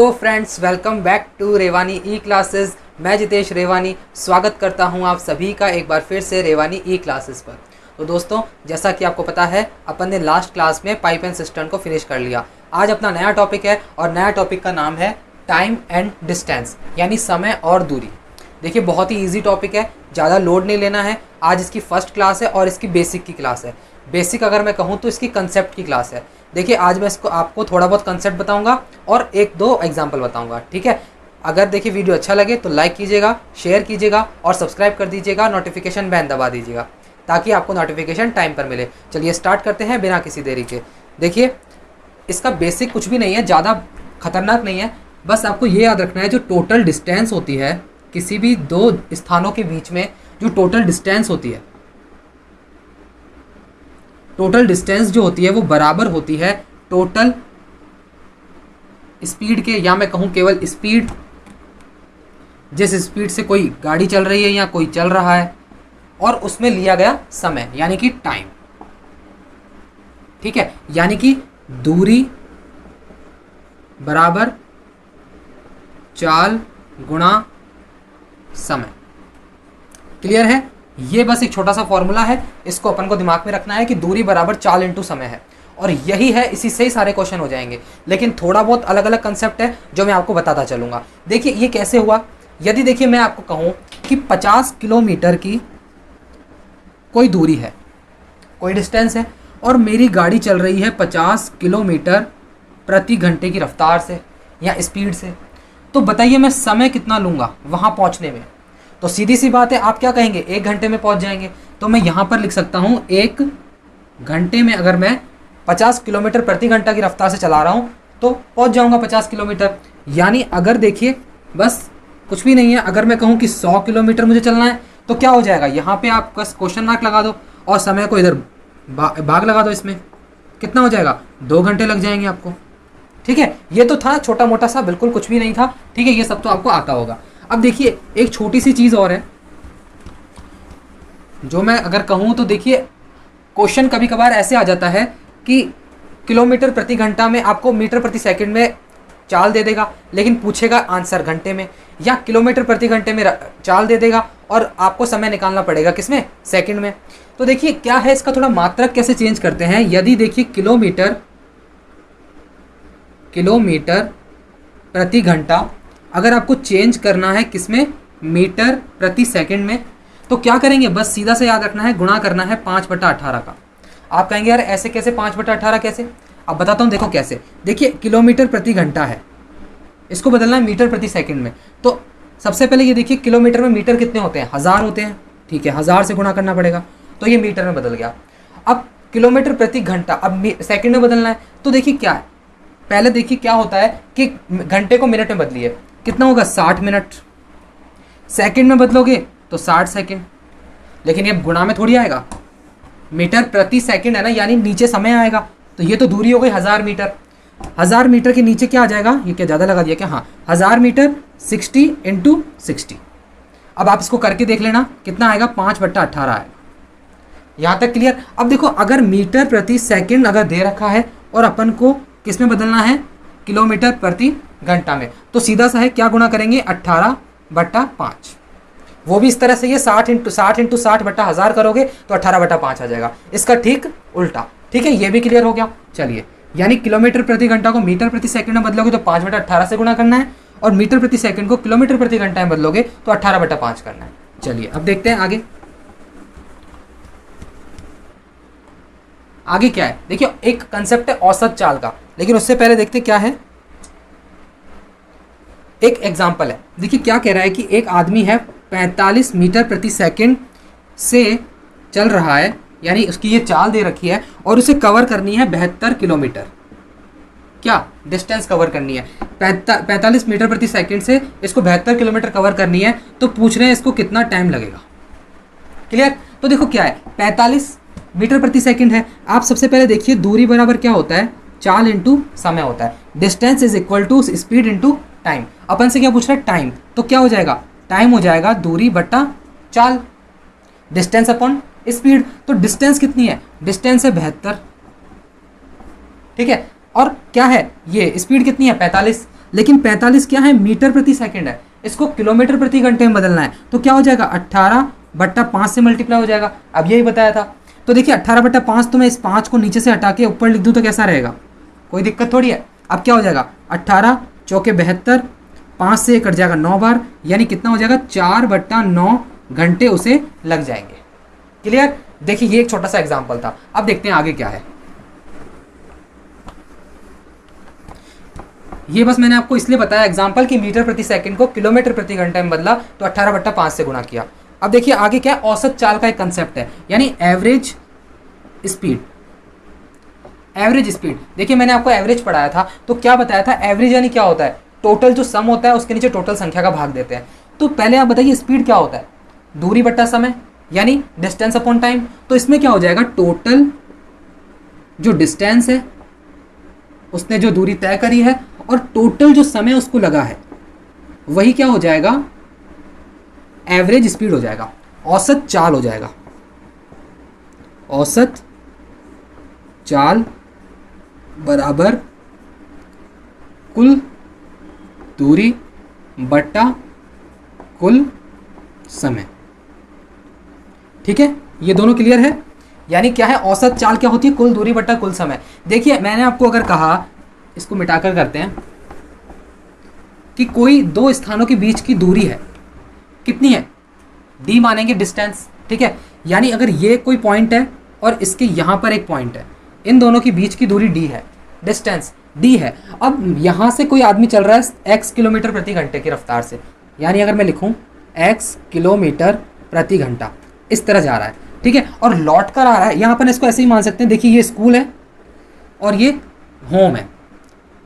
Hello friends, welcome back to Revani e classes. मैं जितेश रेवानी स्वागत करता हूं आप सभी का एक बार फिर से रेवानी ई क्लासेस पर। तो दोस्तों, जैसा कि आपको पता है, अपन ने लास्ट क्लास में पाइप एंड सिस्टम को फिनिश कर लिया। आज अपना नया टॉपिक है और नया टॉपिक का नाम है टाइम एंड डिस्टेंस, यानी समय और दूरी। देखिए, बहुत ही ईजी टॉपिक है, ज़्यादा लोड नहीं लेना है। आज इसकी फर्स्ट क्लास है और इसकी बेसिक की क्लास है। बेसिक अगर मैं कहूँ तो इसकी कंसेप्ट की क्लास है। देखिए, आज मैं इसको आपको थोड़ा बहुत कंसेप्ट बताऊंगा और एक दो एग्जाम्पल बताऊंगा, ठीक है। अगर देखिए वीडियो अच्छा लगे तो लाइक कीजिएगा, शेयर कीजिएगा और सब्सक्राइब कर दीजिएगा, नोटिफिकेशन बेल दबा दीजिएगा ताकि आपको नोटिफिकेशन टाइम पर मिले। चलिए स्टार्ट करते हैं बिना किसी देरी के। देखिए, इसका बेसिक कुछ भी नहीं है, ज़्यादा खतरनाक नहीं है। बस आपको ये याद रखना है, जो टोटल डिस्टेंस होती है किसी भी दो स्थानों के बीच में, जो टोटल डिस्टेंस होती है, टोटल डिस्टेंस जो होती है वो बराबर होती है टोटल स्पीड के, या मैं कहूं केवल स्पीड, जिस स्पीड से कोई गाड़ी चल रही है या कोई चल रहा है, और उसमें लिया गया समय यानी कि टाइम, ठीक है। यानी कि दूरी बराबर चाल गुणा समय। क्लियर है? ये बस एक छोटा सा फॉर्मूला है, इसको अपन को दिमाग में रखना है कि दूरी बराबर चाल इंटू समय है, और यही है, इसी से ही सारे क्वेश्चन हो जाएंगे। लेकिन थोड़ा बहुत अलग अलग कंसेप्ट है जो मैं आपको बताता चलूंगा। देखिए, ये कैसे हुआ। यदि देखिए मैं आपको कहूं कि 50 किलोमीटर की कोई दूरी है, कोई डिस्टेंस है, और मेरी गाड़ी चल रही है 50 किलोमीटर प्रति घंटे की रफ्तार से या स्पीड से, तो बताइए मैं समय कितना लूँगा वहाँ पहुँचने में। तो सीधी सी बात है, आप क्या कहेंगे, 1 घंटे में पहुँच जाएंगे। तो मैं यहाँ पर लिख सकता हूँ 1 घंटे में अगर मैं 50 किलोमीटर प्रति घंटा की रफ्तार से चला रहा हूँ तो पहुँच जाऊँगा 50 किलोमीटर। यानी अगर देखिए, बस कुछ भी नहीं है, अगर मैं कहूँ कि 100 किलोमीटर मुझे चलना है तो क्या हो जाएगा, यहाँ पे आप बस क्वेश्चन मार्क लगा दो और समय को इधर भाग लगा दो, इसमें कितना हो जाएगा, 2 घंटे लग जाएंगे आपको, ठीक है। ये तो था छोटा मोटा सा, बिल्कुल कुछ भी नहीं था, ठीक है। ये सब तो आपको आता होगा। अब देखिए, एक छोटी सी चीज़ और है जो मैं अगर कहूँ तो देखिए, क्वेश्चन कभी कभार ऐसे आ जाता है कि किलोमीटर प्रति घंटा में आपको मीटर प्रति सेकंड में चाल दे देगा, लेकिन पूछेगा आंसर घंटे में, या किलोमीटर प्रति घंटे में चाल दे देगा और आपको समय निकालना पड़ेगा किसमें, सेकंड में। तो देखिए क्या है, इसका थोड़ा मात्रक कैसे चेंज करते हैं। यदि देखिए किलोमीटर प्रति घंटा अगर आपको चेंज करना है किसमें, मीटर प्रति सेकंड में, तो क्या करेंगे, बस सीधा से याद रखना है, गुणा करना है 5/18 का। आप कहेंगे यार ऐसे कैसे, 5/18 कैसे? अब बताता हूँ, देखो कैसे। देखिए, किलोमीटर प्रति घंटा है, इसको बदलना है मीटर प्रति सेकंड में। तो सबसे पहले ये देखिए, किलोमीटर में मीटर कितने होते हैं, 1000 होते हैं, ठीक है। 1000 से गुणा करना पड़ेगा, तो ये मीटर में बदल गया। अब किलोमीटर प्रति घंटा अब सेकंड में बदलना है, तो देखिए क्या है, पहले देखिए क्या होता है कि घंटे को मिनट में बदलिए, कितना होगा, 60 मिनट। सेकंड में बदलोगे तो 60 सेकंड, लेकिन ये गुणा में थोड़ी आएगा, मीटर प्रति सेकंड है ना, यानी नीचे समय आएगा। तो ये तो दूरी हो गई 1000 मीटर। 1000 मीटर के नीचे क्या आ जाएगा, ये क्या ज़्यादा लगा दिया क्या, हाँ, 1000 मीटर 60 × 60। अब आप इसको करके देख लेना कितना आएगा, 5/18 आएगा। यहाँ तक क्लियर? अब देखो, अगर मीटर प्रति सेकंड अगर दे रखा है और अपन को किस में बदलना है, किलोमीटर प्रति घंटा में, तो सीधा सा है, क्या गुणा करेंगे, 18/5। वो भी इस तरह से, ये 60 × 60/1000 करोगे तो 18/5 आ जाएगा। इसका ठीक उल्टा, ठीक है। ये भी क्लियर हो गया। चलिए, यानी किलोमीटर प्रति घंटा को मीटर प्रति सेकंड में बदलोगे तो 5/18 से गुणा करना है, और मीटर प्रति सेकंड को किलोमीटर प्रति घंटा में बदलोगे तो 18/5 करना है। चलिए अब देखते हैं आगे। आगे क्या है, देखिए एक कंसेप्ट है औसत चाल का, लेकिन उससे पहले देखते क्या है, एक एग्जाम्पल है। देखिए क्या कह रहा है कि एक आदमी है 45 मीटर प्रति सेकंड से चल रहा है, यानी उसकी ये चाल दे रखी है और उसे कवर करनी है 72 किलोमीटर। क्या डिस्टेंस कवर करनी है, 45 मीटर प्रति सेकंड से इसको 72 किलोमीटर कवर करनी है, तो पूछ रहे हैं इसको कितना टाइम लगेगा। क्लियर? तो देखो क्या है, 45 मीटर प्रति सेकंड है। आप सबसे पहले देखिए, दूरी बराबर क्या होता है, चाल इंटू समय होता है। Distance is equal to speed into time. अपन से क्या पूछ रहा है, टाइम, तो क्या हो जाएगा, टाइम हो जाएगा दूरी बट्टा चाल, डिस्टेंस अपॉन स्पीड। तो डिस्टेंस कितनी है, डिस्टेंस है 72, ठीक है। और क्या है, ये स्पीड कितनी है, 45। लेकिन 45 क्या है, मीटर प्रति सेकंड है, इसको किलोमीटर प्रति घंटे में बदलना है। तो क्या हो जाएगा, 18/5 से मल्टीप्लाई हो जाएगा। अब यही बताया था। तो देखिए 18/5, तो मैं इस 5 को नीचे से हटा के ऊपर लिख दूँ तो कैसा रहेगा, कोई दिक्कत थोड़ी है। अब क्या हो जाएगा, 18 चौके 72, 5 से कट जाएगा 9 बार, यानी कितना हो जाएगा, 4/9 घंटे उसे लग जाएंगे। क्लियर। देखिए ये एक छोटा सा एग्जाम्पल था। अब देखते हैं आगे क्या है। ये बस मैंने आपको इसलिए बताया एग्जाम्पल कि मीटर प्रति सेकंड को किलोमीटर प्रति घंटे में बदला तो 18/5 से गुणा किया। अब देखिए आगे क्या है, औसत चाल का एक कंसेप्ट है, यानी एवरेज स्पीड। एवरेज स्पीड, देखिए मैंने आपको एवरेज पढ़ाया था तो क्या बताया था, एवरेज यानी क्या होता है, टोटल जो सम होता है उसके नीचे टोटल संख्या का भाग देते हैं। तो पहले आप बताइए स्पीड क्या होता है, दूरी बट्टा समय, यानी डिस्टेंस अपॉन टाइम। तो इसमें क्या हो जाएगा, टोटल जो डिस्टेंस है उसने जो दूरी तय करी है और टोटल जो समय उसको लगा है वही क्या हो जाएगा, एवरेज स्पीड हो जाएगा, औसत चाल हो जाएगा। औसत चाल बराबर कुल दूरी बट्टा कुल समय। ठीक है, ये दोनों क्लियर है। यानी क्या है, औसत चाल क्या होती है, कुल दूरी बट्टा कुल समय। देखिए मैंने आपको अगर कहा, इसको मिटाकर करते हैं, कि कोई दो स्थानों के बीच की दूरी है, कितनी है, d मानेंगे डिस्टेंस। ठीक है, यानी अगर ये कोई पॉइंट है और इसके यहाँ पर एक पॉइंट है, इन दोनों के बीच की दूरी d है, डिस्टेंस d है। अब यहाँ से कोई आदमी चल रहा है x किलोमीटर प्रति घंटे की रफ्तार से, यानी अगर मैं लिखूँ x किलोमीटर प्रति घंटा, इस तरह जा रहा है। ठीक है, और लौट कर आ रहा है, यहाँ पर इसको ऐसे ही मान सकते हैं। देखिए ये स्कूल है और ये होम है।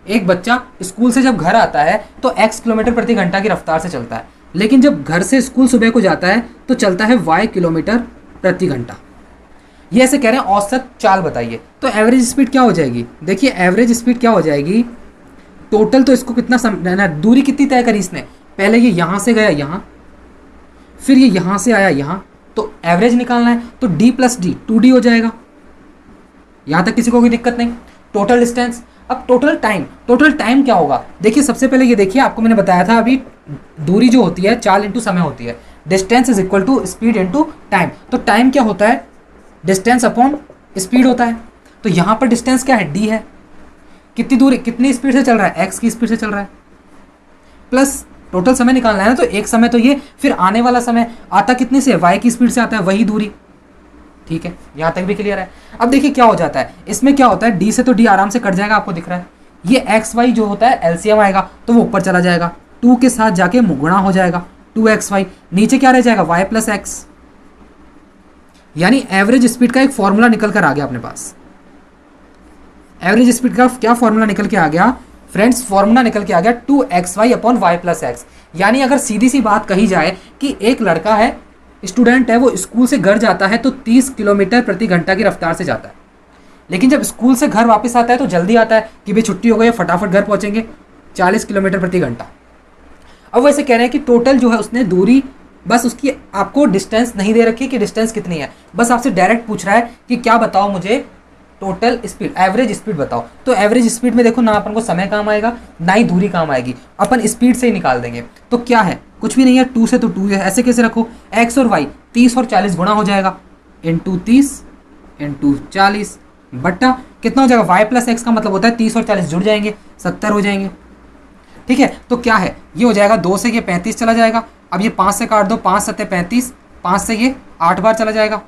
एक बच्चा स्कूल से जब घर आता है तो x किलोमीटर प्रति घंटा की रफ्तार से चलता है, लेकिन जब घर से स्कूल सुबह को जाता है तो चलता है y किलोमीटर प्रति घंटा। ये ऐसे कह रहे हैं औसत चाल बताइए, तो एवरेज स्पीड क्या हो जाएगी। देखिए एवरेज स्पीड क्या हो जाएगी, टोटल तो इसको कितना दूरी कितनी तय करी इसने, पहले ये यहाँ से गया यहाँ, फिर ये यहाँ से आया यहाँ, तो एवरेज निकालना है तो d + d 2d हो जाएगा। यहाँ तक किसी को कोई दिक्कत नहीं। टोटल डिस्टेंस, अब टोटल टाइम क्या होगा। देखिए सबसे पहले ये देखिए, आपको मैंने बताया था अभी, दूरी जो होती है चाल इंटू समय होती है, distance is equal to speed into time. तो टाइम क्या होता है, डिस्टेंस अपॉन स्पीड होता है। तो यहाँ पर डिस्टेंस क्या है, d है, कितनी दूरी कितनी स्पीड से चल रहा है, x की स्पीड से चल रहा है, प्लस टोटल समय निकालना है ना, तो एक समय तो ये, फिर आने वाला समय आता कितने से, y की स्पीड से आता है, वही दूरी। ठीक है, यहाँ तक भी क्लियर है। अब देखिए क्या हो जाता है, इसमें क्या होता है, d से तो d आराम से कट जाएगा, आपको दिख रहा है। ये एक्स वाई जो होता है एलसीएम आएगा तो वो ऊपर चला जाएगा, 2 के साथ जाके गुणा हो जाएगा, 2xy, नीचे क्या रह जाएगा, y + x। यानी एवरेज स्पीड का एक फॉर्मूला निकल कर आ गया अपने पास। एवरेज स्पीड का क्या फॉर्मूला निकल के आ गया फ्रेंड्स, फॉर्मूला निकल के आ गया 2xy / y + x। यानी अगर सीधी सी बात कही जाए कि एक लड़का है, स्टूडेंट है, वो स्कूल से घर जाता है तो 30 किलोमीटर प्रति घंटा की रफ्तार से जाता है, लेकिन जब स्कूल से घर वापस आता है तो जल्दी आता है कि भाई छुट्टी हो गई, फटाफट घर पहुंचेंगे, 40 किलोमीटर प्रति घंटा। अब वैसे कह रहे हैं कि टोटल जो है उसने दूरी, बस उसकी आपको डिस्टेंस नहीं दे रखी कि डिस्टेंस कितनी है, बस आपसे डायरेक्ट पूछ रहा है कि क्या बताओ मुझे टोटल स्पीड, एवरेज स्पीड बताओ। तो एवरेज स्पीड में देखो ना अपन को समय काम आएगा ना ही दूरी काम आएगी, अपन स्पीड से ही निकाल देंगे। तो क्या है, कुछ भी नहीं है, 2 से तो 2 है, ऐसे कैसे रखो, x और y 30 और 40 गुणा हो जाएगा, इंटू 30 इंटू 40 बट्टा कितना हो जाएगा, y + x का मतलब होता है 30 और 40 जुड़ जाएंगे, 70 हो जाएंगे। ठीक है, तो क्या है, ये हो जाएगा 2 से ये 35 चला जाएगा, अब ये 5 से काट दो, 5 × 7 = 35, 5 से ये 8 बार चला जाएगा,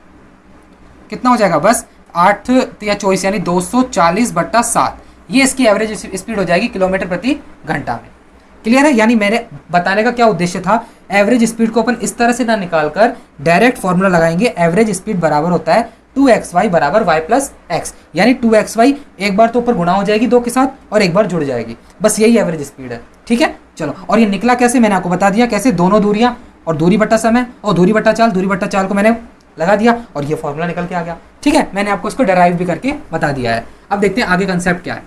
कितना हो जाएगा, बस 8 या 24 यानी 240/7। ये इसकी एवरेज स्पीड हो जाएगी किलोमीटर प्रति घंटा में। क्लियर है, यानी मेरे बताने का क्या उद्देश्य था, एवरेज स्पीड को अपन इस तरह से ना निकाल कर डायरेक्ट फॉर्मूला लगाएंगे, एवरेज स्पीड बराबर होता है 2xy = y + x, यानी 2xy एक बार तो ऊपर गुणा हो जाएगी 2 के साथ और एक बार जुड़ जाएगी, बस यही एवरेज स्पीड है। ठीक है, चलो, और ये निकला कैसे, मैंने आपको बता दिया कैसे, दोनों दूरियां और दूरी बट्टा समय और दूरी बट्टा चाल को मैंने लगा दिया और ये फॉर्मूला निकल के आ गया। ठीक है, मैंने आपको इसको डेराइव भी करके बता दिया है। अब देखते हैं आगे कंसेप्ट क्या है।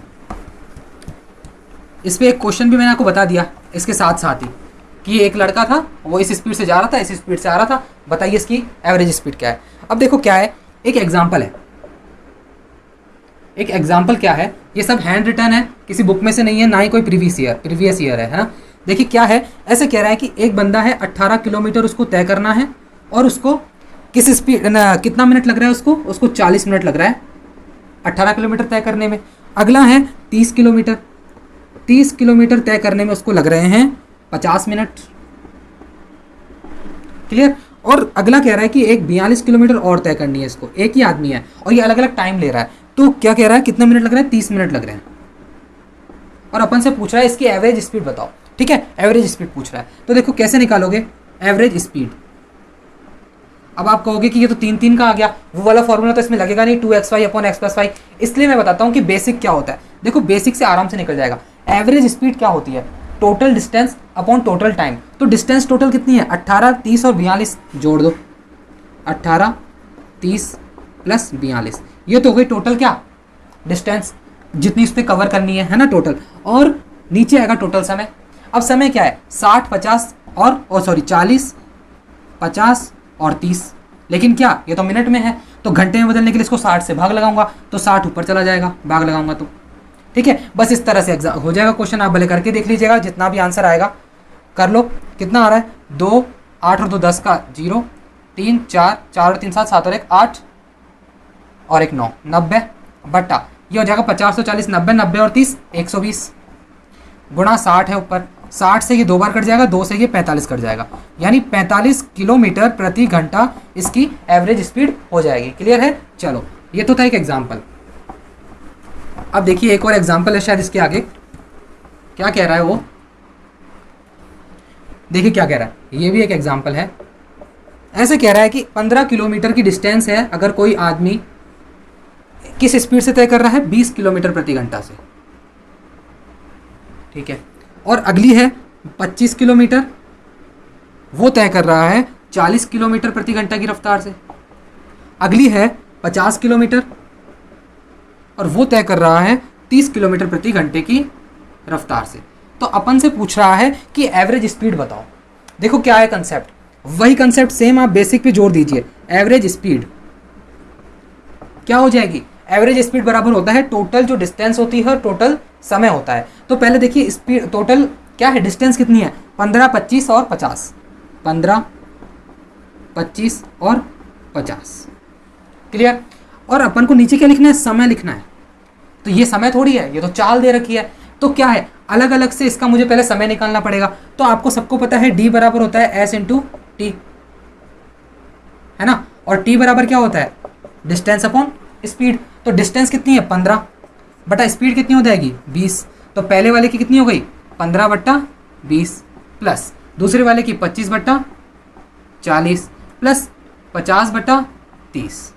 इस पे एक क्वेश्चन भी मैंने आपको बता दिया इसके साथ साथ ही कि एक लड़का था, वो इस स्पीड से जा रहा था, इस स्पीड से आ रहा था, बताइए इसकी एवरेज स्पीड क्या है। अब देखो क्या है, एक एग्जाम्पल है, एक एग्जाम्पल क्या है, ये सब हैंड रिटन है, किसी बुक में से नहीं है, ना ही कोई प्रीवियस ईयर है ना। देखिए क्या है, ऐसे कह रहा है कि एक बंदा है 18 किलोमीटर उसको तय करना है और उसको किस स्पीड कितना मिनट लग रहा है, उसको 40 मिनट लग रहा है 18 किलोमीटर तय करने में। अगला है 30 किलोमीटर, 30 किलोमीटर तय करने में उसको लग रहे हैं 50 मिनट। क्लियर। और अगला कह रहा है कि एक 42 किलोमीटर और तय करनी है इसको, एक ही आदमी है और ये अलग अलग टाइम ले रहा है, तो क्या कह रहा है कितना मिनट लग रहा है, 30 मिनट लग रहे हैं। और अपन से पूछ रहा है इसकी एवरेज स्पीड बताओ। ठीक है, एवरेज स्पीड पूछ रहा है, तो देखो कैसे निकालोगे एवरेज स्पीड। अब आप कहोगे कि ये तो 3 का आ गया, वो वाला फॉर्मूला तो इसमें लगेगा नहीं, 2xy अपॉन x+y। इसलिए मैं बताता हूँ कि बेसिक क्या होता है। देखो बेसिक से आराम से निकल जाएगा। एवरेज स्पीड क्या होती है, total distance upon total time. तो डिस्टेंस टोटल कितनी है, 18, 30 और 42 जोड़ दो, 18, 30 प्लस 42, ये तो हो गई टोटल क्या डिस्टेंस, जितनी उस पर कवर करनी है ना टोटल। और नीचे आएगा टोटल समय। अब समय क्या है, 60, 50 और सॉरी 40, 50 और 30, लेकिन क्या ये तो मिनट में है, तो घंटे में बदलने के लिए इसको 60 से भाग लगाऊंगा तो 60 ऊपर चला जाएगा, भाग लगाऊंगा तो। ठीक है, बस इस तरह से एग्जाम हो जाएगा क्वेश्चन। आप भले करके देख लीजिएगा, जितना भी आंसर आएगा कर लो। कितना आ रहा है, 2, 8 और 2 10 का 0, 3, 4, 4 और 3 7, 7 और 1 8 और 1 9, 90 बट्टा ये हो जाएगा 50 और 40 90, 90 और 30 120 गुणा 60 है ऊपर, 60 से ये 2 बार कट जाएगा, 2 से ये 45 कट जाएगा, यानी 45 किलोमीटर प्रति घंटा इसकी एवरेज स्पीड हो जाएगी। क्लियर है। चलो ये तो था एक एग्जाम्पल। अब देखिए एक और एग्जाम्पल है शायद इसके आगे, क्या कह रहा है वो, देखिए क्या कह रहा है, ये भी एक एग्जाम्पल है। ऐसे कह रहा है कि 15 किलोमीटर की डिस्टेंस है, अगर कोई आदमी किस स्पीड से तय कर रहा है, 20 किलोमीटर प्रति घंटा से। ठीक है, और अगली है 25 किलोमीटर, वो तय कर रहा है 40 किलोमीटर प्रति घंटा की रफ्तार से। अगली है 50 किलोमीटर और वो तय कर रहा है 30 किलोमीटर प्रति घंटे की रफ्तार से। तो अपन से पूछ रहा है कि एवरेज स्पीड बताओ। देखो क्या है कंसेप्ट, वही कंसेप्ट सेम आप बेसिक पे जोड़ दीजिए। एवरेज स्पीड क्या हो जाएगी, एवरेज स्पीड बराबर होता है टोटल जो डिस्टेंस होती है और टोटल समय होता है। तो पहले देखिए स्पीड टोटल क्या है, डिस्टेंस कितनी है, 15, 25 और 50, 15, 25 और 50। क्लियर। और अपन को नीचे क्या लिखना है, समय लिखना है। तो ये समय थोड़ी है, ये तो चाल दे रखी है, तो क्या है अलग अलग से इसका मुझे पहले समय निकालना पड़ेगा। तो आपको सबको पता है d बराबर होता है s इंटू टी, है ना, और t बराबर क्या होता है, डिस्टेंस अपॉन स्पीड। तो डिस्टेंस कितनी है 15 बटा स्पीड कितनी हो जाएगी 20, तो पहले वाले की कितनी हो गई 15 बट्टा 20 प्लस दूसरे वाले की 25 बट्टा 40 प्लस 50 बट्टा 30।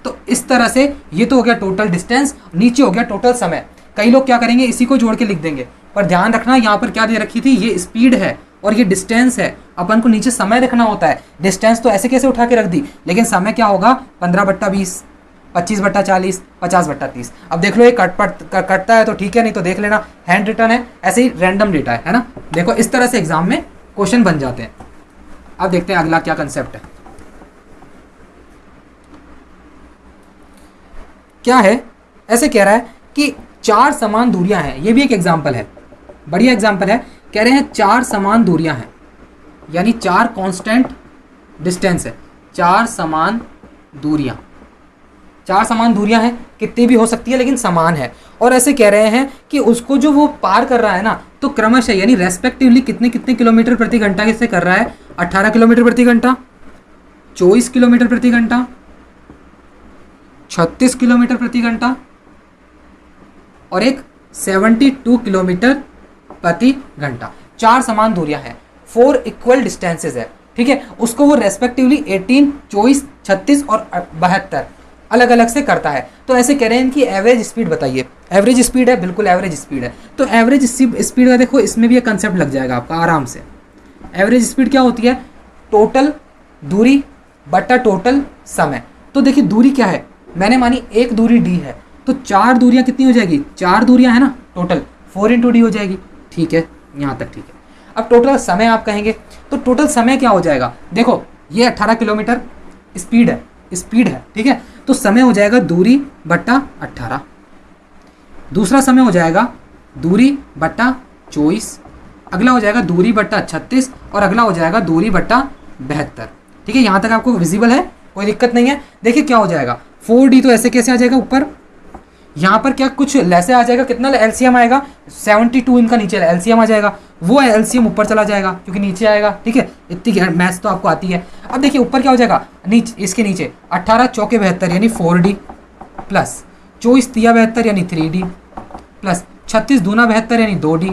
तो इस तरह से ये तो हो गया टोटल डिस्टेंस, नीचे हो गया टोटल समय। कई लोग क्या करेंगे, इसी को जोड़ के लिख देंगे, पर ध्यान रखना यहाँ पर क्या दे रखी थी, ये स्पीड है और ये डिस्टेंस है, अपन को नीचे समय लिखना होता है। डिस्टेंस तो ऐसे कैसे उठा के रख दी, लेकिन समय क्या होगा 15 बट्टा 20, 25 बट्टा 40, 50 बट्टा 30। अब देख लो ये कटता है तो ठीक है, नहीं तो देख लेना हैंड रिटन है, ऐसे ही रैंडम डेटा है ना। देखो इस तरह से एग्जाम में क्वेश्चन बन जाते हैं। अब देखते हैं अगला क्या कंसेप्ट है, क्या है। ऐसे कह रहा है कि 4 समान दूरियां हैं, ये भी एक एग्जाम्पल है, बढ़िया एग्जाम्पल है। कह रहे हैं 4 समान दूरियां हैं, यानी 4 कांस्टेंट डिस्टेंस है, 4 समान दूरियां, 4 समान दूरियां हैं, कितनी भी हो सकती है लेकिन समान है। और ऐसे कह रहे हैं कि उसको जो वो पार कर रहा है ना, तो क्रमशः यानी रेस्पेक्टिवली कितने कितने किलोमीटर प्रति घंटा से कर रहा है, 18 किलोमीटर प्रति घंटा, 24 किलोमीटर प्रति घंटा, 36 किलोमीटर प्रति घंटा और एक 72 किलोमीटर प्रति घंटा। 4 समान दूरियां हैं, 4 इक्वल डिस्टेंसेस है। ठीक है, उसको वो रेस्पेक्टिवली 18, 24, 36 और 72 अलग अलग से करता है। तो ऐसे कह रहे हैं कि एवरेज स्पीड बताइए। एवरेज स्पीड है, बिल्कुल एवरेज स्पीड है। तो एवरेज स्पीड का देखो इसमें भी एक कंसेप्ट लग जाएगा आपका आराम से। एवरेज स्पीड क्या होती है, टोटल दूरी बटा टोटल समय। तो देखिए दूरी क्या है, मैंने मानी एक दूरी डी है, तो 4 दूरियां कितनी हो जाएगी, 4 दूरियां है ना टोटल, 4 इंटू डी हो जाएगी। ठीक है, यहाँ तक ठीक है। अब टोटल समय आप कहेंगे, तो टोटल समय क्या हो जाएगा, देखो ये 18 किलोमीटर स्पीड है, ठीक है, तो समय हो जाएगा दूरी बट्टा 18। दूसरा समय हो जाएगा दूरी बट्टा 24, अगला हो जाएगा दूरी बट्टा 36 और अगला हो जाएगा दूरी बट्टा 72। ठीक है, यहाँ तक आपको विजिबल है, कोई दिक्कत नहीं है। देखिए क्या हो जाएगा 4D तो ऐसे कैसे आ जाएगा ऊपर, यहाँ पर क्या कुछ ऐसे आ जाएगा, कितना एलसीएम आएगा 72, इनका नीचे एलसीएम आ जाएगा, वो एलसीएम ऊपर चला जाएगा क्योंकि नीचे आएगा। ठीक है, इतनी मैथ्स तो आपको आती है। अब देखिए ऊपर क्या हो जाएगा, नीचे इसके नीचे 18 चौके 72 यानी 4D प्लस 24 तिया 72 यानी 3D प्लस 36 दूना 72 यानी 2D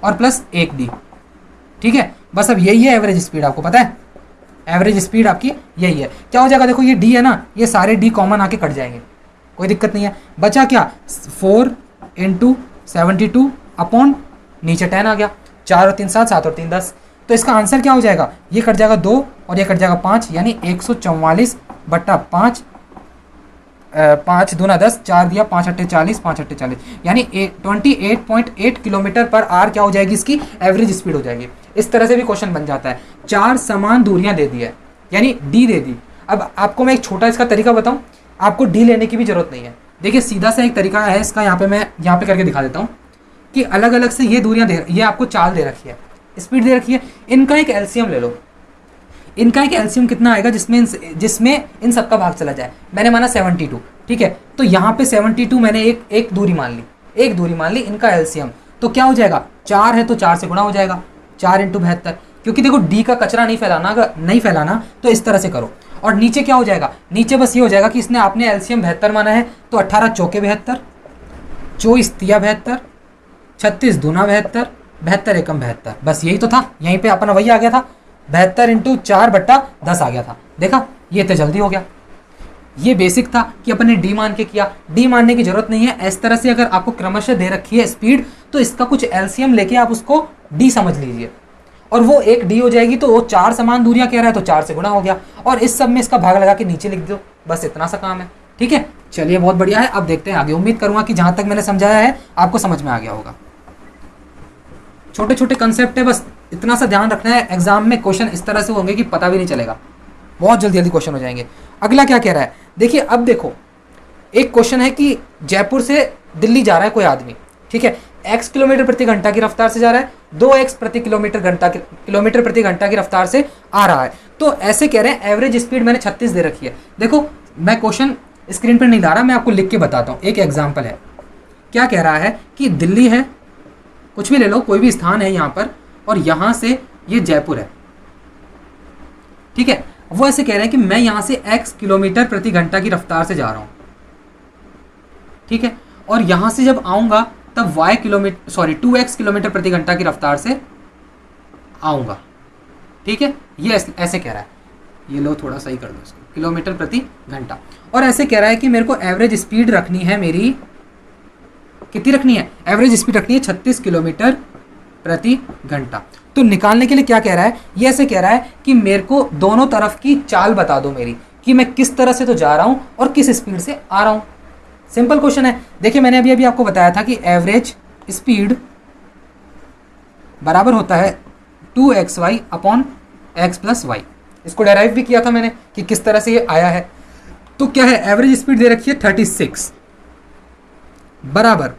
और प्लस 1D। ठीक है, बस अब यही है एवरेज स्पीड, आपको पता है एवरेज स्पीड आपकी यही है। क्या हो जाएगा, देखो ये D है ना, ये सारे D कॉमन आके कट जाएंगे, कोई दिक्कत नहीं है। बचा क्या 4 × 72 अपॉन नीचे 10 आ गया, 4 और 3 7, 7 और 3 10। तो इसका आंसर क्या हो जाएगा, ये कट जाएगा 2 और ये कट जाएगा 5 यानी 144 बट्टा 5, 5 दूना 10, 4 दिया 5 अट्ठे 40, 5 अट्ठे 40 यानी 28.8 किलोमीटर पर आवर क्या हो जाएगी, इसकी एवरेज स्पीड हो जाएगी। इस तरह से भी क्वेश्चन बन जाता है। 4 समान दूरियां दे दी है यानी D दे दी। अब आपको मैं एक छोटा इसका तरीका बताऊं, आपको D लेने की भी जरूरत नहीं है। देखिए सीधा सा एक तरीका है इसका, यहाँ पे मैं यहाँ पे करके दिखा देता हूँ कि अलग अलग से ये दूरियां ये आपको चाल दे रखी है, स्पीड दे रखी है, इनका एक एलसीएम ले लो। इनका एक एलसीएम कितना आएगा जिसमें इन सबका भाग चला जाए। मैंने माना 72, ठीक है, तो यहाँ पे 72 मैंने एक दूरी मान ली, इनका एलसीएम तो क्या हो जाएगा, 4 है तो 4 से गुणा हो जाएगा, 4 × 72, क्योंकि देखो D का कचरा नहीं फैलाना तो इस तरह से करो। और नीचे क्या हो जाएगा, नीचे बस ये हो जाएगा कि इसने आपने एलसीएम 72 माना है तो 18 चौके 72, 24 तिया 72, 36 दूना 72, 72 एकम 72, बस यही तो था, यहीं पे अपना वही आ गया था, 72 × 4 बट्टा 10 आ गया था। देखा, ये तो जल्दी हो गया। ये बेसिक था कि अपन ने D मान के किया, D मानने की जरूरत नहीं है। इस तरह से अगर आपको क्रमशः दे रखी है स्पीड तो इसका कुछ एलसीएम लेके आप उसको D समझ लीजिए और वो एक D हो जाएगी। तो वो 4 समान दूरियां कह रहा है तो 4 से गुणा हो गया और इस सब में इसका भाग लगा के नीचे लिख दो, बस इतना सा काम है। ठीक है, चलिए बहुत बढ़िया है। अब देखते हैं आगे। उम्मीद करूंगा कि जहां तक मैंने समझाया है आपको समझ में आ गया होगा। छोटे छोटे कंसेप्ट है, बस इतना सा ध्यान रखना है। एग्जाम में क्वेश्चन इस तरह से होंगे कि पता भी नहीं चलेगा, बहुत जल्दी जल्दी क्वेश्चन हो जाएंगे। अगला क्या कह रहा है, देखिए अब देखो एक क्वेश्चन है कि जयपुर से दिल्ली जा रहा है कोई आदमी, ठीक है, x किलोमीटर प्रति घंटा की रफ्तार से जा रहा है, 2x प्रति किलोमीटर प्रति घंटा की रफ्तार से आ रहा है। तो ऐसे कह रहे हैं एवरेज स्पीड मैंने 36 दे रखी है। देखो मैं क्वेश्चन स्क्रीन पर नहीं ला रहा, मैं आपको लिख के बताता हूँ। एक एग्जाम्पल है, क्या कह रहा है कि दिल्ली है, कुछ भी ले लो, कोई भी स्थान है यहाँ पर, और यहाँ से ये जयपुर है, ठीक है। वो ऐसे कह रहे हैं कि मैं यहाँ से x किलोमीटर प्रति घंटा की रफ्तार से जा रहा हूँ, ठीक है, और यहाँ से जब आऊँगा तब 2x किलोमीटर प्रति घंटा की रफ्तार से आऊँगा, ठीक है। ये ऐसे कह रहा है, ये लो थोड़ा सही कर दो इसको, किलोमीटर प्रति घंटा। और ऐसे कह रहा है कि मेरे को एवरेज स्पीड रखनी है, मेरी कितनी रखनी है, एवरेज स्पीड रखनी है 36 किलोमीटर प्रति घंटा। तो निकालने के लिए क्या कह रहा है, ये ऐसे कह रहा है कि मेरे को दोनों तरफ की चाल बता दो मेरी, कि मैं किस तरह से तो जा रहा हूं और किस स्पीड से आ रहा हूं। सिंपल क्वेश्चन है। देखिए मैंने अभी आपको बताया था कि एवरेज स्पीड बराबर होता है 2xy upon x plus y. इसको डेराइव भी किया था मैंने कि किस तरह से ये आया है। तो क्या है, एवरेज स्पीड दे रखी है 36 बराबर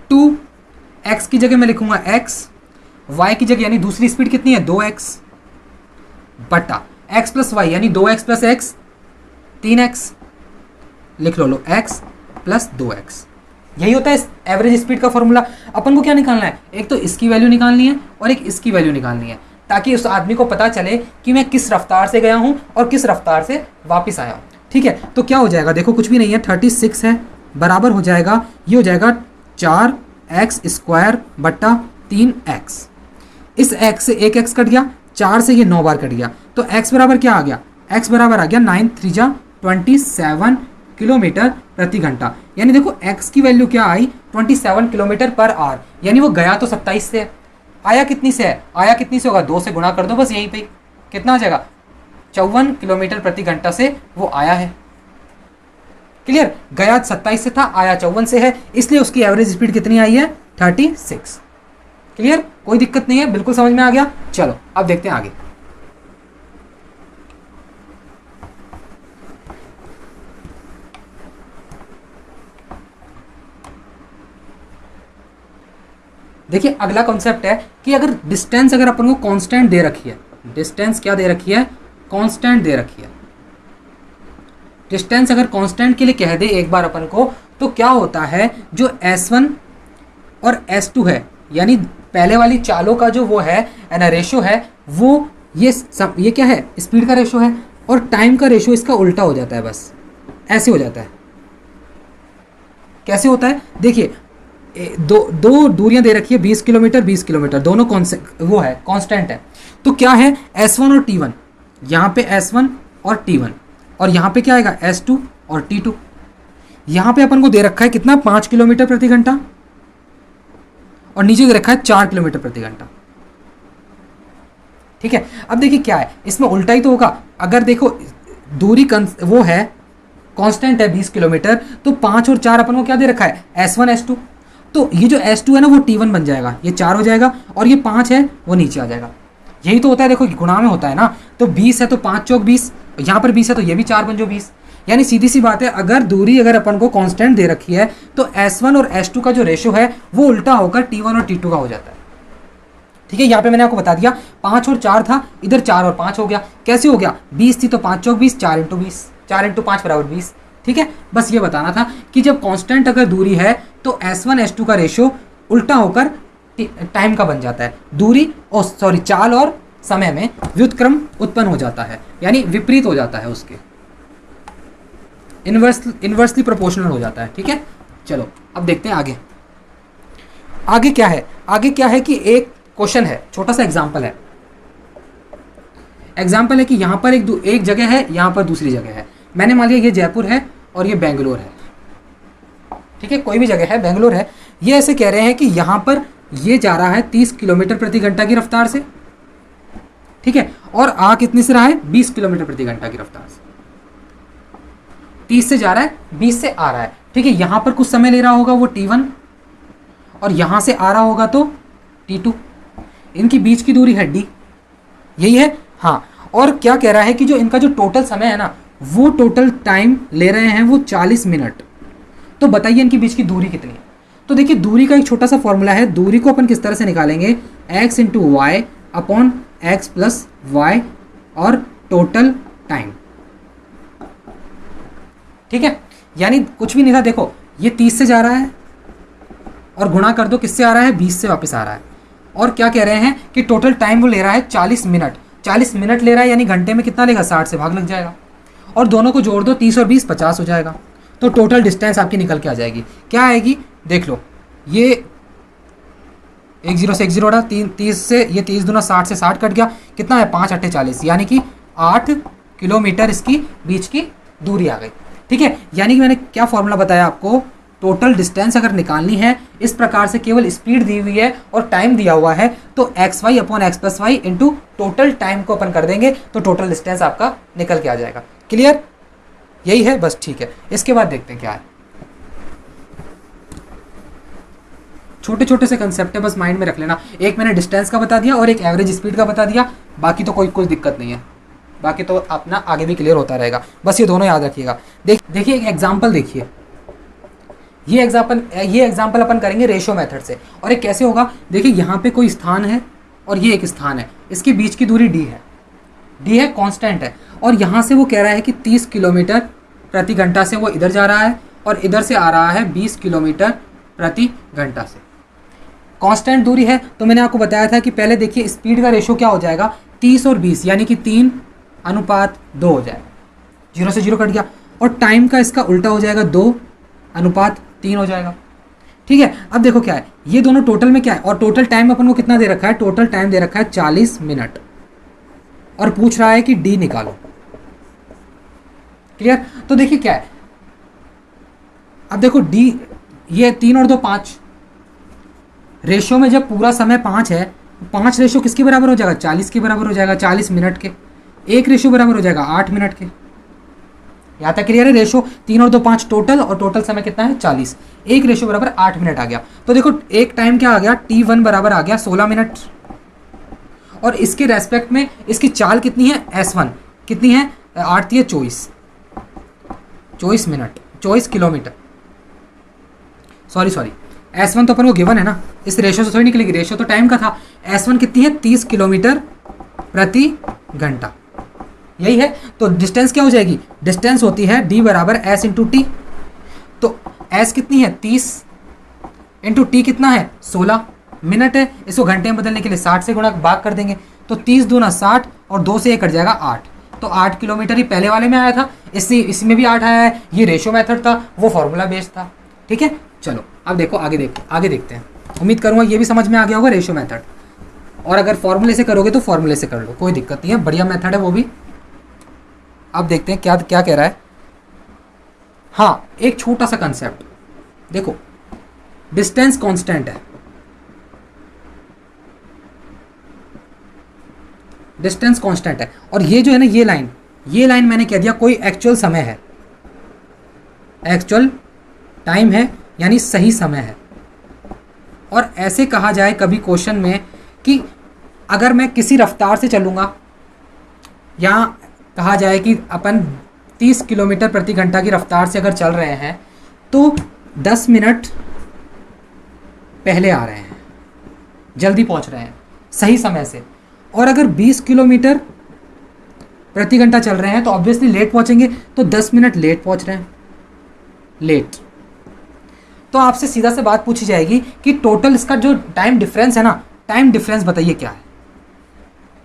2x की जगह मैं लिखूंगा x, y की जगह यानी दूसरी स्पीड कितनी है 2x बटा x प्लस वाई यानी 2x प्लस x 3x, लिख लो x प्लस 2x। यही होता है एवरेज स्पीड का फॉर्मूला। अपन को क्या निकालना है, एक तो इसकी वैल्यू निकालनी है और एक इसकी वैल्यू निकालनी है, ताकि उस आदमी को पता चले कि मैं किस रफ्तार से गया हूं और किस रफ्तार से वापस आया हूं। ठीक है, तो क्या हो जाएगा, देखो कुछ भी नहीं है, 36 है बराबर हो जाएगा, ये हो जाएगा 4x² बट्टा 3x। इस x से एक x कट गया, 4 से ये 9 बार कट गया, तो x बराबर क्या आ गया, x बराबर आ गया 9 3 27 किलोमीटर प्रति घंटा। यानी देखो x की वैल्यू क्या आई 27 किलोमीटर पर आवर, यानी वो गया तो 27 से है, आया कितनी से है, आया कितनी से होगा, 2 से गुणा कर दो बस, यहीं पे कितना आ जाएगा 54 किलोमीटर प्रति घंटा से वो आया है। क्लियर, गया 27 से था, आया 54 से है, इसलिए उसकी एवरेज स्पीड कितनी आई है 36। क्लियर, कोई दिक्कत नहीं है, बिल्कुल समझ में आ गया। चलो अब देखते हैं आगे। देखिए अगला कॉन्सेप्ट है कि अगर डिस्टेंस अगर अपन को कांस्टेंट दे रखी है, डिस्टेंस क्या दे रखी है, कांस्टेंट दे रखी है, डिस्टेंस अगर कांस्टेंट के लिए कह दे एक बार अपन को, तो क्या होता है जो S1 और S2 है, यानी पहले वाली चालों का जो वो है ना रेशो है, वो ये क्या है, स्पीड का रेशो है, और टाइम का रेशो इसका उल्टा हो जाता है, बस ऐसे हो जाता है। कैसे होता है, देखिए दो दूरियां दे रखी है 20 किलोमीटर 20 किलोमीटर, दोनों वो है कांस्टेंट है। तो क्या है S1 और T1, यहाँ पे S1 और T1, और यहाँ पे क्या आएगा S2 और T2। यहाँ पे अपन को दे रखा है कितना, 5 किलोमीटर प्रति घंटा, और नीचे दे रखा है 4 किलोमीटर प्रति घंटा। ठीक है, अब देखिए क्या है, इसमें उल्टा ही तो होगा। अगर देखो दूरी वो है कांस्टेंट है 20 किलोमीटर, तो 5 और 4 अपन को क्या दे रखा है, S1 S2। तो ये जो S2 है ना वो T1 बन जाएगा, ये 4 हो जाएगा, और ये 5 है वो नीचे आ जाएगा। यही तो होता है, देखो गुणा में होता है ना, तो 20 है तो 5 चौक 20, यहाँ पर 20 है तो ये भी 4 बन जो 20। यानी सीधी सी बात है, अगर दूरी अगर अपन को कांस्टेंट दे रखी है तो S1 और S2 का जो रेशो है वो उल्टा होकर T1 और T2 का हो जाता है। ठीक है, यहाँ पे मैंने आपको बता दिया 5 और 4 था, इधर 4 और 5 हो गया। कैसे हो गया, 20 थी तो 5 चौक 20, 4 इंटू 20, 4 इंटू 5 बराबर 20। ठीक है, बस ये बताना था कि जब कांस्टेंट अगर दूरी है तो S1 S2 का रेशो उल्टा होकर टाइम का बन जाता है, दूरी और चाल और समय में व्युत्क्रम उत्पन्न हो जाता है, यानी विपरीत हो जाता है, उसके इनवर्सली प्रोपोर्शनल हो जाता है। ठीक है, चलो अब देखते हैं आगे। आगे क्या है, आगे क्या है कि एक क्वेश्चन है, छोटा सा एग्जांपल है। एग्जांपल है कि यहाँ पर एक जगह है, यहाँ पर दूसरी जगह है। मैंने मान लिया ये जयपुर है और ये बेंगलोर है। ठीक है, कोई भी जगह है, बेंगलोर है। ये ऐसे कह रहे हैं कि यहाँ पर ये जा रहा है 30 किलोमीटर प्रति घंटा की रफ्तार से। ठीक है, और आ कितने से रहा है, 20 किलोमीटर प्रति घंटा की रफ्तार से। 30 से जा रहा है, 20 से आ रहा है। ठीक है, यहाँ पर कुछ समय ले रहा होगा वो T1, और यहाँ से आ रहा होगा तो T2। इनकी बीच की दूरी है D, यही है। हाँ, और क्या कह रहा है कि जो इनका जो टोटल समय है ना, वो टोटल टाइम ले रहे हैं वो 40 मिनट। तो बताइए इनके बीच की दूरी कितनी है। तो देखिए दूरी का एक छोटा सा फॉर्मूला है। दूरी को अपन किस तरह से निकालेंगे, x into y upon x plus y और टोटल टाइम। ठीक है, यानी कुछ भी नहीं था, देखो ये 30 से जा रहा है और गुणा कर दो किससे आ रहा है, 20 से वापस आ रहा है। और क्या कह रहे हैं कि टोटल टाइम वो ले रहा है 40 मिनट। 40 मिनट ले रहा है, यानी घंटे में कितना लेगा, 60 से भाग लग जाएगा। और दोनों को जोड़ दो, 30 और 20 50 हो जाएगा। तो टोटल डिस्टेंस आपकी निकल के आ जाएगी। क्या आएगी, देख लो, ये 1 0 से 1 0 उड़ा, 30 से ये 30 दूना 60 से 60 कट गया, कितना है 5 8 40, यानी कि 8 किलोमीटर इसकी बीच की दूरी आ गई। ठीक है, यानी कि मैंने क्या फॉर्मूला बताया आपको, टोटल डिस्टेंस अगर निकालनी है इस प्रकार से, केवल स्पीड दी हुई है और टाइम दिया हुआ है, तो x y upon x plus y into total time को अपन कर देंगे तो टोटल डिस्टेंस आपका निकल के आ जाएगा। क्लियर, यही है बस। ठीक है, इसके बाद देखते हैं क्या है। छोटे छोटे से कंसेप्ट है, बस माइंड में रख लेना। एक मैंने डिस्टेंस का बता दिया और एक एवरेज स्पीड का बता दिया, बाकी तो कोई दिक्कत नहीं है, बाकी तो अपना आगे भी क्लियर होता रहेगा। बस ये दोनों याद रखिएगा। देखिए एक एग्जाम्पल देखिए, ये एग्जाम्पल अपन करेंगे रेशो मेथड से। और ये कैसे होगा, देखिए यहाँ पे कोई स्थान है और ये एक स्थान है, इसके बीच की दूरी d है कांस्टेंट है, और यहाँ से वो कह रहा है कि 30 किलोमीटर प्रति घंटा से वो इधर जा रहा है और इधर से आ रहा है 20 किलोमीटर प्रति घंटा से। कांस्टेंट दूरी है, तो मैंने आपको बताया था कि पहले देखिए स्पीड का रेशो क्या हो जाएगा, 30 और 20 यानी कि 3:2 हो जाएगा, 0 से 0 कट गया। और टाइम का इसका उल्टा हो जाएगा, 2:3 हो जाएगा। ठीक है, अब देखो क्या है, ये दोनों टोटल में क्या है, और टोटल टाइम अपन को कितना दे रखा है, टोटल टाइम दे रखा है 40 मिनट, और पूछ रहा है कि डी निकालो। क्लियर, तो देखिए क्या है, अब देखो डी, ये 3 और 2 5 रेशो में जब पूरा समय 5 है, 5 रेशो किसके बराबर हो जाएगा, 40 के बराबर हो जाएगा, 40 मिनट के। एक रेशो बराबर हो जाएगा 8 मिनट के। यहाँ तक क्लियर है, रेशो 3 और 2 5 टोटल, और टोटल समय कितना है 40, एक रेशो बराबर 8 मिनट आ गया। तो देखो एक टाइम क्या आ गया, T1 बराबर आ गया 16 मिनट, और इसके रेस्पेक्ट में इसकी चाल कितनी है, S1 कितनी है, 8 थी 24 मिनट, 24 किलोमीटर, सॉरी S1 तो अपन को गिवन है ना, इस रेशो से थोड़ी निकलेगी, रेशो तो टाइम का था। S1 कितनी है, 30 किलोमीटर प्रति घंटा, यही है। तो डिस्टेंस क्या हो जाएगी, डिस्टेंस होती है d बराबर s इंटू टी। तो s कितनी है 30 इंटू टी कितना है 16 मिनट है, इसको घंटे में बदलने के लिए 60 से गुणा भाग कर देंगे, तो 30 दूना 60 और 2 से 1 कट जाएगा 8। तो 8 किलोमीटर ही पहले वाले में आया था, इसमें भी 8 आया है। ये रेशो मेथड था, वो फॉर्मूला बेस्ड था। ठीक है, चलो अब देखो आगे देखते हैं। उम्मीद करूँगा ये भी समझ में आ गया होगा रेशो मेथड, और अगर फॉर्मूले से करोगे तो फॉर्मूले से कर लो, कोई दिक्कत नहीं है, बढ़िया मेथड है वो भी। अब देखते हैं क्या क्या कह रहा है। हाँ, एक छोटा सा कंसेप्ट देखो, डिस्टेंस कांस्टेंट है, डिस्टेंस कांस्टेंट है, और ये जो है ना ये लाइन मैंने कह दिया कोई एक्चुअल समय है, एक्चुअल टाइम है, यानी सही समय है। और ऐसे कहा जाए कभी क्वेश्चन में कि अगर मैं किसी रफ्तार से चलूँगा, या कहा जाए कि अपन 30 किलोमीटर प्रति घंटा की रफ्तार से अगर चल रहे हैं तो 10 मिनट पहले आ रहे हैं, जल्दी पहुंच रहे हैं सही समय से। और अगर 20 किलोमीटर प्रति घंटा चल रहे हैं तो ऑब्वियसली लेट पहुंचेंगे, तो 10 मिनट लेट पहुंच रहे हैं, लेट। तो आपसे सीधा से बात पूछी जाएगी कि टोटल इसका जो टाइम डिफरेंस है ना, टाइम डिफरेंस बताइए क्या है।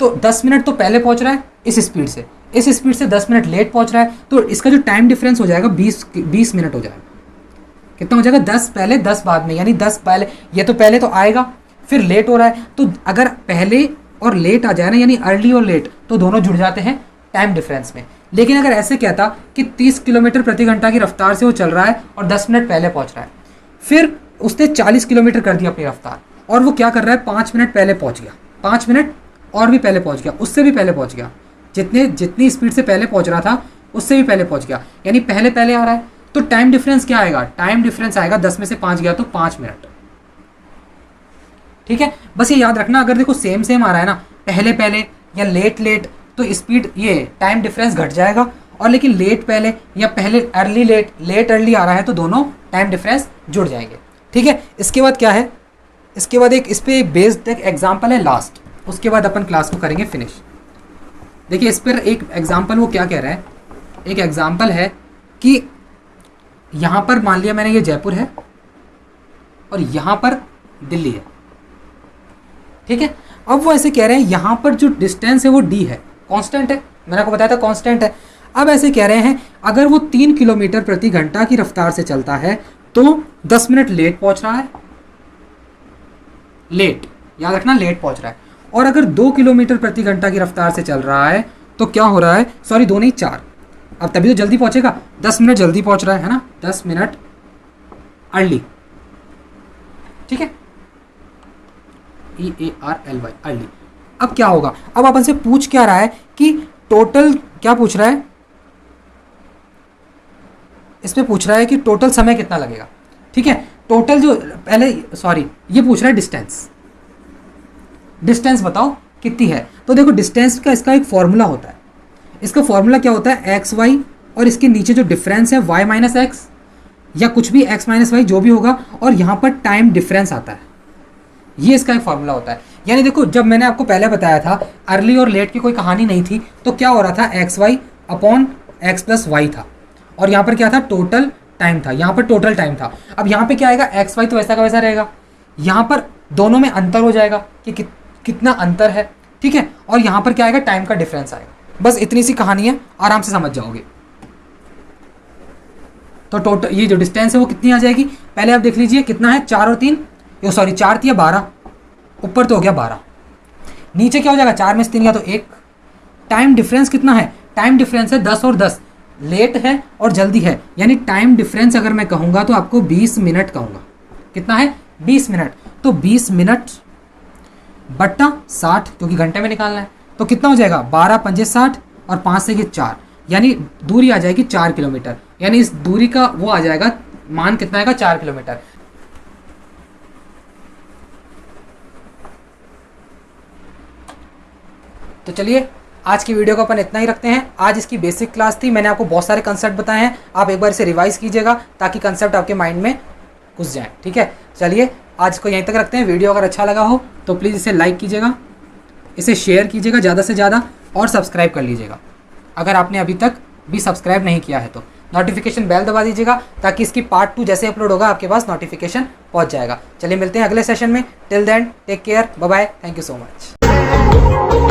तो 10 मिनट तो पहले पहुंच रहा है इस स्पीड से 10 मिनट लेट पहुंच रहा है, तो इसका जो टाइम डिफरेंस हो जाएगा 20 मिनट हो जाएगा। कितना हो जाएगा, 10 पहले 10 बाद में, यानी 10 पहले, ये तो पहले तो आएगा फिर लेट हो रहा है, तो अगर पहले और लेट आ जाए ना, यानी अर्ली और लेट, तो दोनों जुड़ जाते हैं टाइम डिफरेंस में। लेकिन अगर ऐसे कहता कि 30 किलोमीटर प्रति घंटा की रफ्तार से वो चल रहा है और 10 मिनट पहले पहुंच रहा है, फिर उसने 40 किलोमीटर कर दिया अपनी रफ्तार, और वो क्या कर रहा है 5 मिनट पहले पहुंच गया, 5 मिनट और भी पहले पहुंच गया, उससे भी पहले पहुंच गया, जितनी स्पीड से पहले पहुंच रहा था उससे भी पहले पहुंच गया, यानी पहले आ रहा है। तो टाइम डिफरेंस क्या आएगा, टाइम डिफरेंस आएगा 10 में से 5 गया तो 5 मिनट। ठीक है, बस ये याद रखना, अगर देखो सेम आ रहा है ना, पहले या लेट, तो स्पीड ये टाइम डिफरेंस घट जाएगा, और लेकिन लेट पहले या पहले अर्ली लेट अर्ली आ रहा है तो दोनों टाइम डिफरेंस जुड़ जाएंगे। ठीक है, इसके बाद क्या है, इसके बाद एक इस पर बेस्ड एक एग्जाम्पल है लास्ट, उसके बाद अपन क्लास को करेंगे फिनिश। देखिए इस पर एक एग्जाम्पल वो क्या कह रहा है, एक एग्जाम्पल है कि यहाँ पर मान लिया मैंने ये जयपुर है और यहाँ पर दिल्ली है। ठीक है, अब वो ऐसे कह रहे हैं यहाँ पर जो डिस्टेंस है वो d है, कांस्टेंट है, मैंने आपको बताया था कांस्टेंट है। अब ऐसे कह रहे हैं अगर वो 3 किलोमीटर प्रति घंटा की रफ्तार से चलता है तो 10 मिनट लेट पहुंच रहा है, लेट याद रखना, लेट पहुंच रहा है। और अगर 2 किलोमीटर प्रति घंटा की रफ्तार से चल रहा है तो क्या हो रहा है, सॉरी 2 नहीं 4, अब तभी तो जल्दी पहुंचेगा, 10 मिनट जल्दी पहुंच रहा है ना, 10 मिनट अर्ली। ठीक है, EARLY अर्ली। अब क्या होगा, अब अपन से पूछ क्या रहा है कि टोटल क्या पूछ रहा है, इसमें पूछ रहा है कि टोटल समय कितना लगेगा। ठीक है, टोटल जो पहले सॉरी ये पूछ रहा है डिस्टेंस बताओ कितनी है। तो देखो डिस्टेंस का इसका एक फॉर्मूला होता है, इसका फॉर्मूला क्या होता है XY, और इसके नीचे जो डिफरेंस है Y माइनस एक्स या कुछ भी X माइनस वाई जो भी होगा, और यहाँ पर टाइम डिफरेंस आता है, ये इसका एक फॉर्मूला होता है। यानी देखो जब मैंने आपको पहले बताया था अर्ली और लेट की कोई कहानी नहीं थी, तो क्या हो रहा था XY upon X plus y था, और यहाँ पर क्या था टोटल टाइम था, यहाँ पर टोटल टाइम था। अब यहाँ पे क्या आएगा XY तो वैसा का वैसा रहेगा, यहाँ पर दोनों में अंतर हो जाएगा कि कितना अंतर है। ठीक है, और यहाँ पर क्या आएगा टाइम का डिफरेंस आएगा। बस इतनी सी कहानी है, आराम से समझ जाओगे। तो टोटल ये जो डिस्टेंस है वो कितनी आ जाएगी, पहले आप देख लीजिए कितना है, 4 और 3 सॉरी 4 3 12, ऊपर तो हो गया 12, नीचे क्या हो जाएगा 4 में से 3 गया तो 1। टाइम डिफरेंस कितना है, टाइम डिफरेंस है 10 और 10, लेट है और जल्दी है, यानी टाइम डिफरेंस अगर मैं कहूँगा तो आपको 20 मिनट कहूँगा। कितना है 20 मिनट, तो 20 मिनट बट्टा 60, क्योंकि घंटे में निकालना है, तो कितना हो जाएगा 12 पंजे 60 और 5 से ये 4, यानी दूरी आ जाएगी 4 किलोमीटर, यानी इस दूरी का वो आ जाएगा मान कितना आएगा 4 किलोमीटर। तो चलिए आज की वीडियो को अपन इतना ही रखते हैं। आज इसकी बेसिक क्लास थी, मैंने आपको बहुत सारे कंसेप्ट बताए हैं, आप एक बार इसे रिवाइज कीजिएगा ताकि कंसेप्ट आपके माइंड में घुस जाए। ठीक है, चलिए आज को यहीं तक रखते हैं। वीडियो अगर अच्छा लगा हो तो प्लीज़ इसे लाइक कीजिएगा, इसे शेयर कीजिएगा ज़्यादा से ज़्यादा और सब्सक्राइब कर लीजिएगा अगर आपने अभी तक भी सब्सक्राइब नहीं किया है तो। नोटिफिकेशन बेल दबा दीजिएगा ताकि इसकी पार्ट 2 जैसे अपलोड होगा आपके पास नोटिफिकेशन पहुंच जाएगा। चलिए मिलते हैं अगले सेशन में। Till then take care, bye bye, thank you so much.